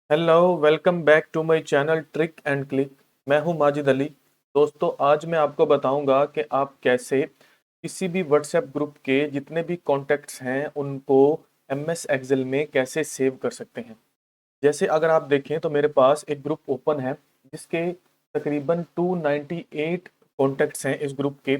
Hello, welcome back to my channel trick and click. मैं हूं माजिद अली। दोस्तों, आज मैं आपको बताऊंगा कि आप कैसे किसी भी व्हाट्सएप ग्रुप के जितने भी कॉन्टैक्ट्स हैं उनको एमएस एक्सेल में कैसे सेव कर सकते हैं। जैसे अगर आप देखें तो मेरे पास एक ग्रुप ओपन है जिसके तकरीबन 298 कॉन्टैक्ट्स हैं। इस ग्रुप के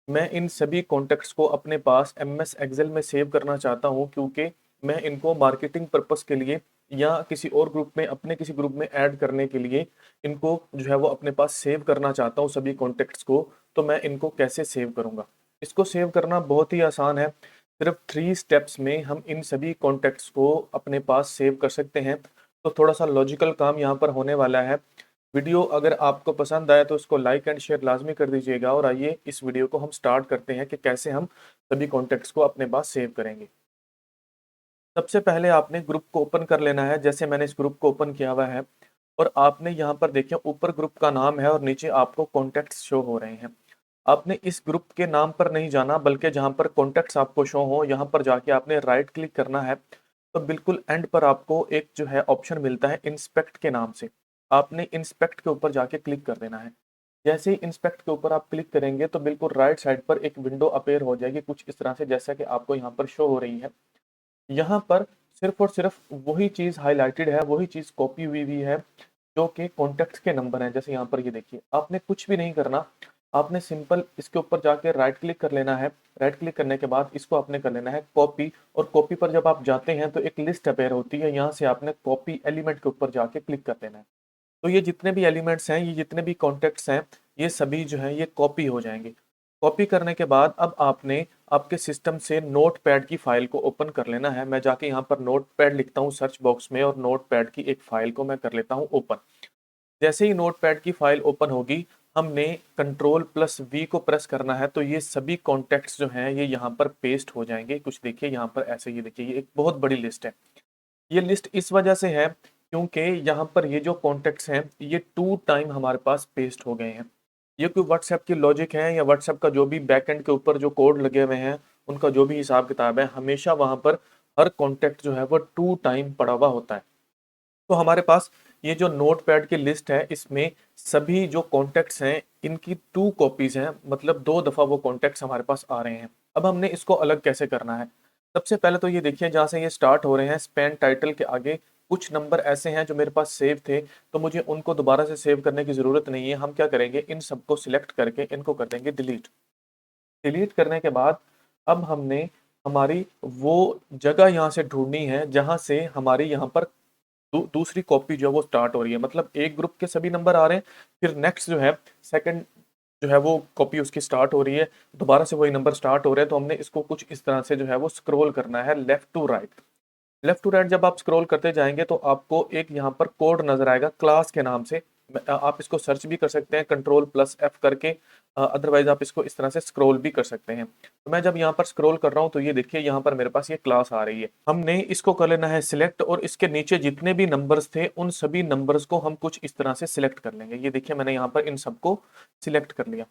मैं इन सभी कॉन्टैक्ट्स को अपने पास एमएस एक्सेल में सेव करना चाहता हूं, क्योंकि मैं इनको मार्केटिंग पर्पस के लिए या किसी और ग्रुप में अपने किसी ग्रुप में ऐड करने के लिए इनको जो है वो अपने पास सेव करना चाहता हूँ सभी कॉन्टैक्ट्स को। तो मैं इनको कैसे सेव करूँगा? इसको सेव करना बहुत ही आसान है। सिर्फ 3 स्टेप्स में हम इन सभी कॉन्टैक्ट्स को अपने पास सेव कर सकते हैं। तो थोड़ा सा लॉजिकल काम यहाँ पर होने वाला है। वीडियो अगर आपको पसंद आए तो इसको लाइक एंड शेयर लाजमी कर दीजिएगा। और आइए इस वीडियो को हम स्टार्ट करते हैं कि कैसे हम सभी कॉन्टैक्ट्स को अपने पास सेव करेंगे। सबसे पहले आपने ग्रुप को ओपन कर लेना है, जैसे मैंने इस ग्रुप को ओपन किया हुआ है। और आपने यहाँ पर देखिए ऊपर ग्रुप का नाम है और नीचे आपको कॉन्टैक्ट्स शो हो रहे हैं। आपने इस ग्रुप के नाम पर नहीं जाना, बल्कि जहाँ पर कॉन्टैक्ट्स आपको शो हो यहाँ पर जाके आपने राइट क्लिक करना है। तो बिल्कुल एंड पर आपको एक जो है ऑप्शन मिलता है इंस्पेक्ट के नाम से। आपने इंस्पेक्ट के ऊपर जाके क्लिक कर देना है। जैसे ही इंस्पेक्ट के ऊपर आप क्लिक करेंगे तो बिल्कुल राइट साइड पर एक विंडो अपेयर हो जाएगी कुछ इस तरह से, जैसा कि आपको यहाँ पर शो हो रही है। यहाँ पर सिर्फ और सिर्फ वही चीज़ हाईलाइटेड है, वही चीज़ कॉपी हुई हुई है जो कि कॉन्टैक्ट्स के नंबर हैं। जैसे यहाँ पर ये देखिए, आपने कुछ भी नहीं करना। आपने सिंपल इसके ऊपर जाके राइट क्लिक कर लेना है। राइट क्लिक करने के बाद इसको आपने कर लेना है कॉपी। और कॉपी पर जब आप जाते हैं तो एक लिस्ट अपेयर होती है, यहाँ से आपने कॉपी एलिमेंट के ऊपर जाके क्लिक कर लेना है। तो ये जितने भी एलिमेंट्स हैं, ये जितने भी कॉन्टैक्ट्स हैं, ये सभी जो हैं ये कॉपी हो जाएंगे। कॉपी करने के बाद अब आपने आपके सिस्टम से नोटपैड की फाइल को ओपन कर लेना है। मैं जाके यहाँ पर नोटपैड लिखता हूँ सर्च बॉक्स में और नोटपैड की एक फाइल को मैं कर लेता हूँ ओपन। जैसे ही नोटपैड की फाइल ओपन होगी, हमने कंट्रोल प्लस वी को प्रेस करना है। तो ये सभी कॉन्टैक्ट्स जो हैं ये यहाँ पर पेस्ट हो जाएंगे। कुछ देखिए यहाँ पर ऐसे, ये देखिए ये एक बहुत बड़ी लिस्ट है। ये लिस्ट इस वजह से है क्योंकि यहाँ पर ये जो कॉन्टेक्ट्स हैं ये 2 टाइम हमारे पास पेस्ट हो गए हैं। ये कोई व्हाट्सएप की लॉजिक है या व्हाट्सएप का जो भी बैकएंड के ऊपर जो कोड लगे हुए हैं उनका जो भी हिसाब किताब है, हमेशा वहां पर हर कॉन्टेक्ट जो है वो 2 टाइम पड़ा हुआ होता है। तो हमारे पास ये जो नोटपैड की लिस्ट है इसमें सभी जो कॉन्टेक्ट्स हैं इनकी 2 कॉपीज हैं, मतलब 2 दफा वो कॉन्टेक्ट्स हमारे पास आ रहे हैं। अब हमने इसको अलग कैसे करना है? सबसे पहले तो ये देखिए, जहाँ से ये स्टार्ट हो रहे हैं स्पेन टाइटल के आगे कुछ नंबर ऐसे हैं जो मेरे पास सेव थे, तो मुझे उनको दोबारा से सेव करने की जरूरत नहीं है। हम क्या करेंगे, इन सबको सिलेक्ट करके इनको कर देंगे डिलीट। डिलीट करने के बाद अब हमने हमारी वो जगह यहाँ से ढूंढनी है जहां से हमारी यहाँ पर दूसरी कॉपी जो है वो स्टार्ट हो रही है। मतलब एक ग्रुप के सभी नंबर आ रहे हैं, फिर नेक्स्ट जो है सेकंड जो है वो कॉपी उसकी स्टार्ट हो रही है, दोबारा से वही नंबर स्टार्ट हो रहे हैं। तो हमने इसको कुछ इस तरह से जो है वो स्क्रॉल करना है left to right. Left to right जब आप स्क्रॉल करते जाएंगे तो आपको एक यहाँ पर कोड नजर आएगा क्लास के नाम से। आप इसको सर्च भी कर सकते हैं कंट्रोल प्लस एफ करके, अदरवाइज आप इसको इस तरह से स्क्रॉल भी कर सकते हैं। तो मैं जब यहाँ पर स्क्रॉल कर रहा हूँ तो ये देखिए यहाँ पर मेरे पास ये क्लास आ रही है। हमने इसको कर लेना है सिलेक्ट और इसके नीचे जितने भी नंबर्स थे उन सभी नंबर्स को हम कुछ इस तरह से सिलेक्ट कर लेंगे। ये देखिए मैंने यहाँ पर इन सबको सिलेक्ट कर लिया।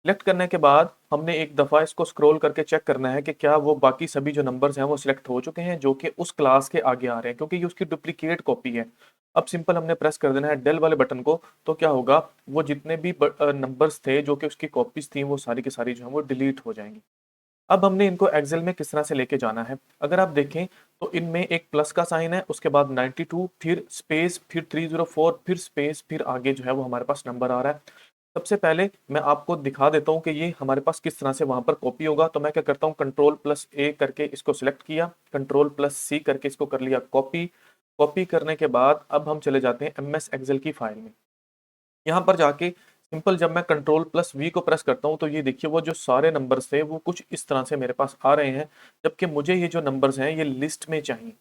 सिलेक्ट करने के बाद हमने एक दफ़ा इसको स्क्रॉल करके चेक करना है कि क्या वो बाकी सभी जो नंबर्स हैं वो सिलेक्ट हो चुके हैं जो कि उस क्लास के आगे आ रहे हैं, क्योंकि ये उसकी डुप्लीकेट कॉपी है। अब सिंपल हमने प्रेस कर देना है डेल वाले बटन को। तो क्या होगा, वो जितने भी नंबर्स थे जो कि उसकी कॉपीज थी वो सारी की सारी जो है वो डिलीट हो जाएंगी। अब हमने इनको एक्सेल में किस तरह से लेके जाना है, अगर आप देखें तो इनमें एक प्लस का साइन है, उसके बाद 92, फिर स्पेस, फिर 304, फिर स्पेस, फिर आगे जो है वो हमारे पास नंबर आ रहा है। सबसे पहले मैं आपको दिखा देता हूँ कि ये हमारे पास किस तरह से वहां पर कॉपी होगा। तो मैं क्या करता हूँ, कंट्रोल प्लस ए करके इसको सिलेक्ट किया, कंट्रोल प्लस सी करके इसको कर लिया कॉपी। कॉपी करने के बाद अब हम चले जाते हैं एम एस एक्सेल की फाइल में। यहाँ पर जाके सिंपल जब मैं कंट्रोल प्लस वी को प्रेस करता हूँ तो ये देखिए वो जो सारे नंबर्स थे वो कुछ इस तरह से मेरे पास आ रहे हैं, जबकि मुझे ये जो नंबर्स हैं ये लिस्ट में चाहिए।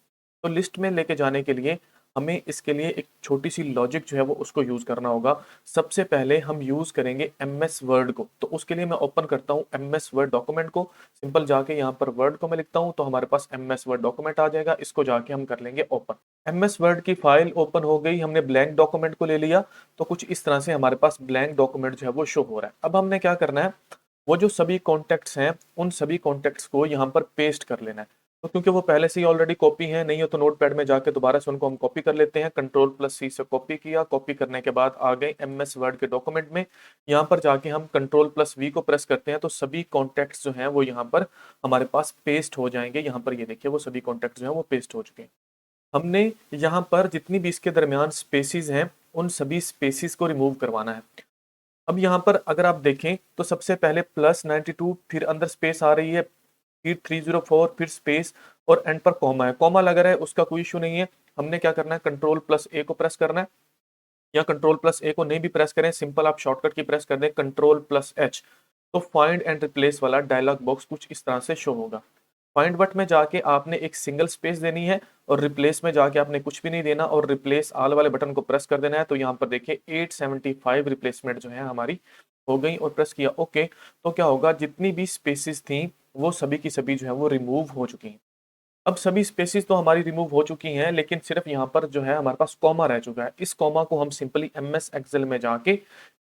तो लिस्ट में लेके जाने के लिए हमें इसके लिए एक छोटी सी लॉजिक जो है वो उसको यूज करना होगा। सबसे पहले हम यूज करेंगे एम एस वर्ड को। तो उसके लिए मैं ओपन करता हूँ एम एस वर्ड डॉक्यूमेंट को। सिंपल जाके यहाँ पर वर्ड को मैं लिखता हूँ तो हमारे पास एम एस वर्ड डॉक्यूमेंट आ जाएगा। इसको जाके हम कर लेंगे ओपन। एम एस वर्ड की फाइल ओपन हो गई, हमने ब्लैंक डॉक्यूमेंट को ले लिया। तो कुछ इस तरह से हमारे पास ब्लैंक डॉक्यूमेंट जो है वो शो हो रहा है। अब हमने क्या करना है, वो जो सभी कॉन्टेक्ट्स हैं उन सभी कॉन्टेक्ट्स को यहाँ पर पेस्ट कर लेना है। तो क्योंकि वो पहले से ही ऑलरेडी कॉपी है, नहीं हो तो नोटपैड में जाके दोबारा से उनको हम कॉपी कर लेते हैं। कंट्रोल+C से कॉपी किया, कॉपी करने के बाद आ गए MS वर्ड के डॉक्यूमेंट में। यहाँ पर जाके हम कंट्रोल+V को प्रेस करते हैं तो सभी कॉन्टैक्ट्स जो हैं वो यहाँ पर हमारे पास पेस्ट हो जाएंगे। यहाँ पर ये देखिए वो सभी कॉन्टैक्ट्स जो हैं वो पेस्ट हो चुके हैं। हमने यहाँ पर जितनी भी इसके दरमियान स्पेसिस हैं उन सभी स्पेसिस को रिमूव करवाना है। अब यहाँ पर अगर आप देखें तो सबसे पहले +92, फिर अंदर स्पेस आ रही है, फिर 304, फिर स्पेस और एंड पर कॉमा है। कॉमा लग रहा है उसका कोई इशू नहीं है। हमने क्या करना है, कंट्रोल+A को प्रेस करना है, या कंट्रोल+A को नहीं भी प्रेस करें, सिंपल आप शॉर्टकट की प्रेस कर दें कंट्रोल+H, तो फाइंड एंड रिप्लेस वाला डायलॉग बॉक्स कुछ इस तरह से शो होगा। फाइंड बट में जाके आपने एक सिंगल स्पेस देनी है और रिप्लेस में जाके आपने कुछ भी नहीं देना और रिप्लेस ऑल वाले बटन को प्रेस कर देना है। तो यहाँ पर देखिए 875 रिप्लेसमेंट जो है हमारी हो गई और प्रेस किया ओके। तो क्या होगा, जितनी भी स्पेसिस थी वो सभी की सभी जो है वो रिमूव हो चुकी हैं। अब सभी स्पेसिस तो हमारी रिमूव हो चुकी हैं, लेकिन सिर्फ यहाँ पर जो है हमारे पास कॉमा रह चुका है। इस कॉमा को हम सिंपली MS एक्सेल में जाके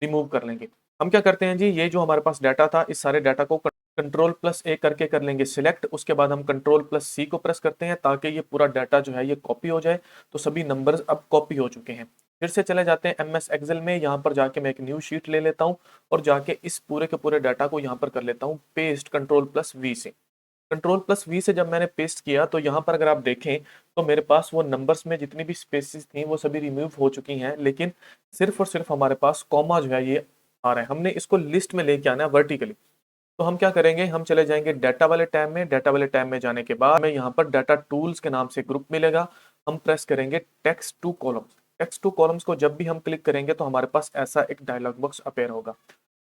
रिमूव कर लेंगे। हम क्या करते हैं जी, ये जो हमारे पास डाटा था इस सारे डाटा को कंट्रोल+A करके कर लेंगे सिलेक्ट। उसके बाद हम कंट्रोल+C को प्रेस करते हैं ताकि ये पूरा डाटा जो है ये कॉपी हो जाए। तो सभी नंबर्स अब कॉपी हो चुके हैं। फिर से चले जाते हैं MS एक्सेल में, यहाँ पर जाके मैं एक न्यू शीट ले लेता हूँ और जाके इस पूरे के पूरे डाटा को यहाँ पर कर लेता हूँ पेस्ट कंट्रोल+V से। कंट्रोल+V से जब मैंने पेस्ट किया तो यहाँ पर अगर आप देखें तो मेरे पास वो नंबर्स में जितनी भी स्पेसिस थी वो सभी रिमूव हो चुकी हैं, लेकिन सिर्फ और सिर्फ हमारे पास कॉमा जो है ये आ रहा है। हमने इसको लिस्ट में लेके आना है वर्टिकली। तो हम क्या करेंगे, हम चले जाएंगे डाटा वाले टैब में। डाटा वाले टैब में जाने के बाद हमें यहाँ पर डाटा टूल्स के नाम से ग्रुप मिलेगा। हम प्रेस करेंगे text two columns. Text two columns को जब भी हम क्लिक करेंगे तो हमारे पास ऐसा एक डायलॉग बॉक्स अपेयर होगा।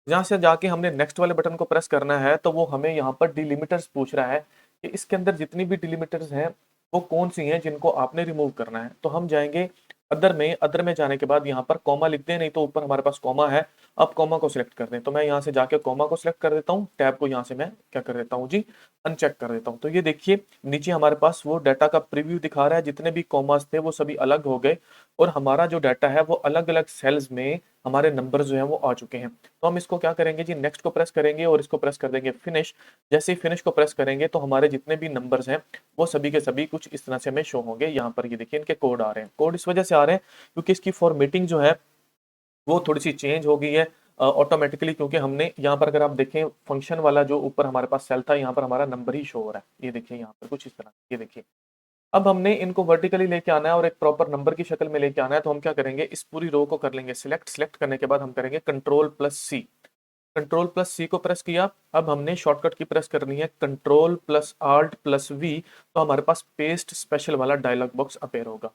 यहाँ से जाके हमने नेक्स्ट वाले बटन को प्रेस करना है तो वो हमें यहाँ पर डिलिमिटर्स पूछ रहा है कि इसके अंदर जितनी भी डिलिमिटर्स हैं वो कौन सी हैं जिनको आपने रिमूव करना है। तो हम जाएंगे अदर में जाने के बाद यहाँ पर कॉमा लिख दें, नहीं तो ऊपर हमारे पास कॉमा है। अब कॉमा को सिलेक्ट कर दें, तो मैं यहाँ से जाके कॉमा को सिलेक्ट कर देता हूँ। टैब को यहाँ से मैं क्या कर देता हूँ जी, अनचेक कर देता हूँ। तो ये देखिए नीचे हमारे पास वो डाटा का प्रीव्यू दिखा रहा है, जितने भी कॉमास थे वो सभी अलग हो गए और हमारा जो डाटा है वो अलग अलग सेल्स में हमारे नंबर जो है वो आ चुके हैं। तो हम इसको क्या करेंगे जी, नेक्स्ट को प्रेस करेंगे और इसको प्रेस कर देंगे फिनिश। जैसे ही फिनिश को प्रेस करेंगे तो हमारे जितने भी नंबर्स हैं वो सभी के सभी कुछ इस तरह से हमें शो होंगे। यहाँ पर ये देखिए इनके कोड आ रहे हैं। कोड इस वजह से आ रहे हैं क्योंकि इसकी फॉर्मेटिंग जो है वो थोड़ी सी चेंज हो गई है ऑटोमेटिकली, क्योंकि हमने यहाँ पर अगर आप देखें फंक्शन वाला जो ऊपर हमारे पास सेल था यहाँ पर हमारा नंबर ही शो हो रहा है। ये देखिए यहाँ पर कुछ इस तरह, ये देखिए। अब हमने इनको वर्टिकली लेके आना है और एक प्रॉपर नंबर की शक्ल में लेके आना है। तो हम क्या करेंगे, इस पूरी रो को कर लेंगे सिलेक्ट। सिलेक्ट करने के बाद हम करेंगे कंट्रोल+C। कंट्रोल+C को प्रेस किया। अब हमने शॉर्टकट की प्रेस करनी है कंट्रोल+Alt+V। तो हमारे पास पेस्ट स्पेशल वाला डायलॉग बॉक्स अपेयर होगा।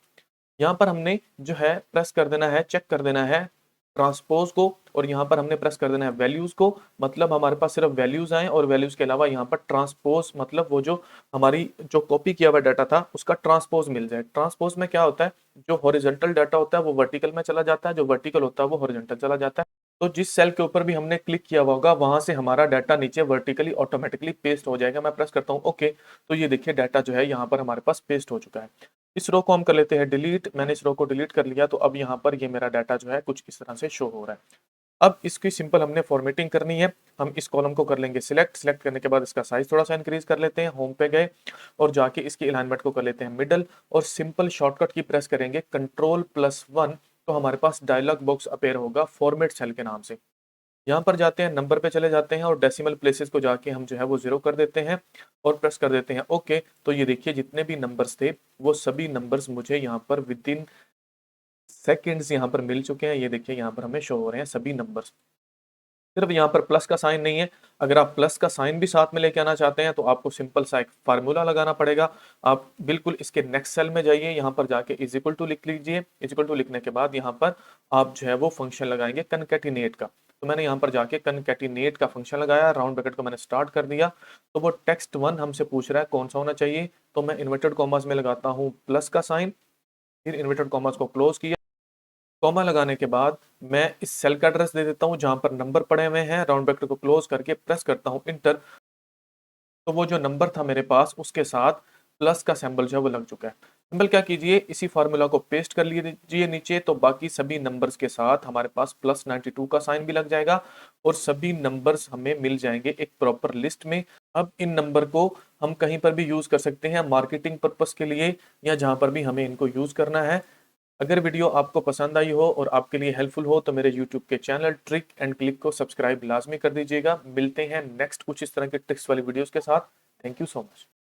यहाँ पर हमने जो है प्रेस कर देना है, चेक कर देना है ट्रांसपोज को, और यहाँ पर हमने प्रेस कर देना है वैल्यूज को। मतलब हमारे पास सिर्फ वैल्यूज आए और वैल्यूज के अलावा यहाँ पर ट्रांसपोज, मतलब वो जो हमारी जो कॉपी किया हुआ डाटा था उसका ट्रांसपोज मिल जाए। ट्रांसपोज में क्या होता है, जो हॉरिजॉन्टल डाटा होता है वो वर्टिकल में चला जाता है, जो वर्टिकल होता है वो हॉरिजॉन्टल चला जाता है। तो जिस सेल के ऊपर भी हमने क्लिक किया हुआ होगा वहां से हमारा डाटा नीचे वर्टिकली ऑटोमेटिकली पेस्ट हो जाएगा। मैं प्रेस करता हूँ ओके। तो ये देखिए डाटा जो है यहाँ पर हमारे पास पेस्ट हो चुका है। इस रो को हम कर लेते हैं डिलीट। मैंने इस रो को डिलीट कर लिया। तो अब यहाँ पर ये मेरा डाटा जो है कुछ इस तरह से शो हो रहा है। अब इसकी सिंपल हमने फॉर्मेटिंग करनी है। हम इस कॉलम को कर लेंगे सिलेक्ट। सिलेक्ट करने के बाद इसका साइज थोड़ा सा इंक्रीज कर लेते हैं। होम पे गए और जाके इसकी अलाइनमेंट को कर लेते हैं मिडल और सिंपल शॉर्टकट की प्रेस करेंगे कंट्रोल+1। तो हमारे पास डायलॉग बॉक्स अपेयर होगा फॉर्मेट सेल के नाम से। यहाँ पर जाते हैं, नंबर पे चले जाते हैं और डेसिमल प्लेसेस को जाके हम जो है वो 0 कर देते हैं और प्रेस कर देते हैं ओके। तो ये देखिए जितने भी नंबर्स थे वो सभी नंबर्स मुझे यहाँ पर विद इन सेकेंड्स यहाँ पर मिल चुके हैं। ये देखिए यहाँ पर हमें शो हो रहे हैं सभी नंबर्स। सिर्फ यहाँ पर प्लस का साइन नहीं है। अगर आप प्लस का साइन भी साथ में लेके आना चाहते हैं तो आपको सिंपल सा एक फार्मूला लगाना पड़ेगा। आप बिल्कुल इसके नेक्स्ट सेल में जाइए, यहाँ पर जाके इज इक्वल टू लिख लीजिए। इज इक्वल टू लिखने के बाद यहाँ पर आप जो है वो फंक्शन लगाएंगे कनकैटिनेट का। तो मैंने यहाँ पर जाके कनकैटिनेट का फंक्शन लगाया, राउंड ब्रैकेट को मैंने स्टार्ट कर दिया। तो वो टेक्स्ट 1 हमसे पूछ रहा है कौन सा होना चाहिए। तो मैं इन्वर्टेड कॉमर्स में लगाता हूँ प्लस का साइन, फिर इन्वर्टेड कॉमर्स को क्लोज किया। कॉमा लगाने के बाद मैं इस सेल का एड्रेस दे देता हूँ जहां पर नंबर पड़े हुए हैं। राउंड ब्रैकेट को क्लोज करके प्रेस करता हूँ इंटर। तो वो जो नंबर था मेरे पास उसके साथ प्लस का सिंबल जो है वो लग चुका है। सिंपल क्या कीजिए, इसी फार्मूला को पेस्ट कर लीजिए नीचे, तो बाकी सभी नंबर्स के साथ हमारे पास +92 का साइन भी लग जाएगा और सभी नंबर्स हमें मिल जाएंगे एक प्रॉपर लिस्ट में। अब इन नंबर को हम कहीं पर भी यूज कर सकते हैं, मार्केटिंग पर्पस के लिए या जहां पर भी हमें इनको यूज करना है। अगर वीडियो आपको पसंद आई हो और आपके लिए हेल्पफुल हो तो मेरे यूट्यूब के चैनल ट्रिक एंड क्लिक को सब्सक्राइब लाजमी कर दीजिएगा। मिलते हैं नेक्स्ट कुछ इस तरह के ट्रिक्स वाली वीडियोस के साथ। Thank you so much.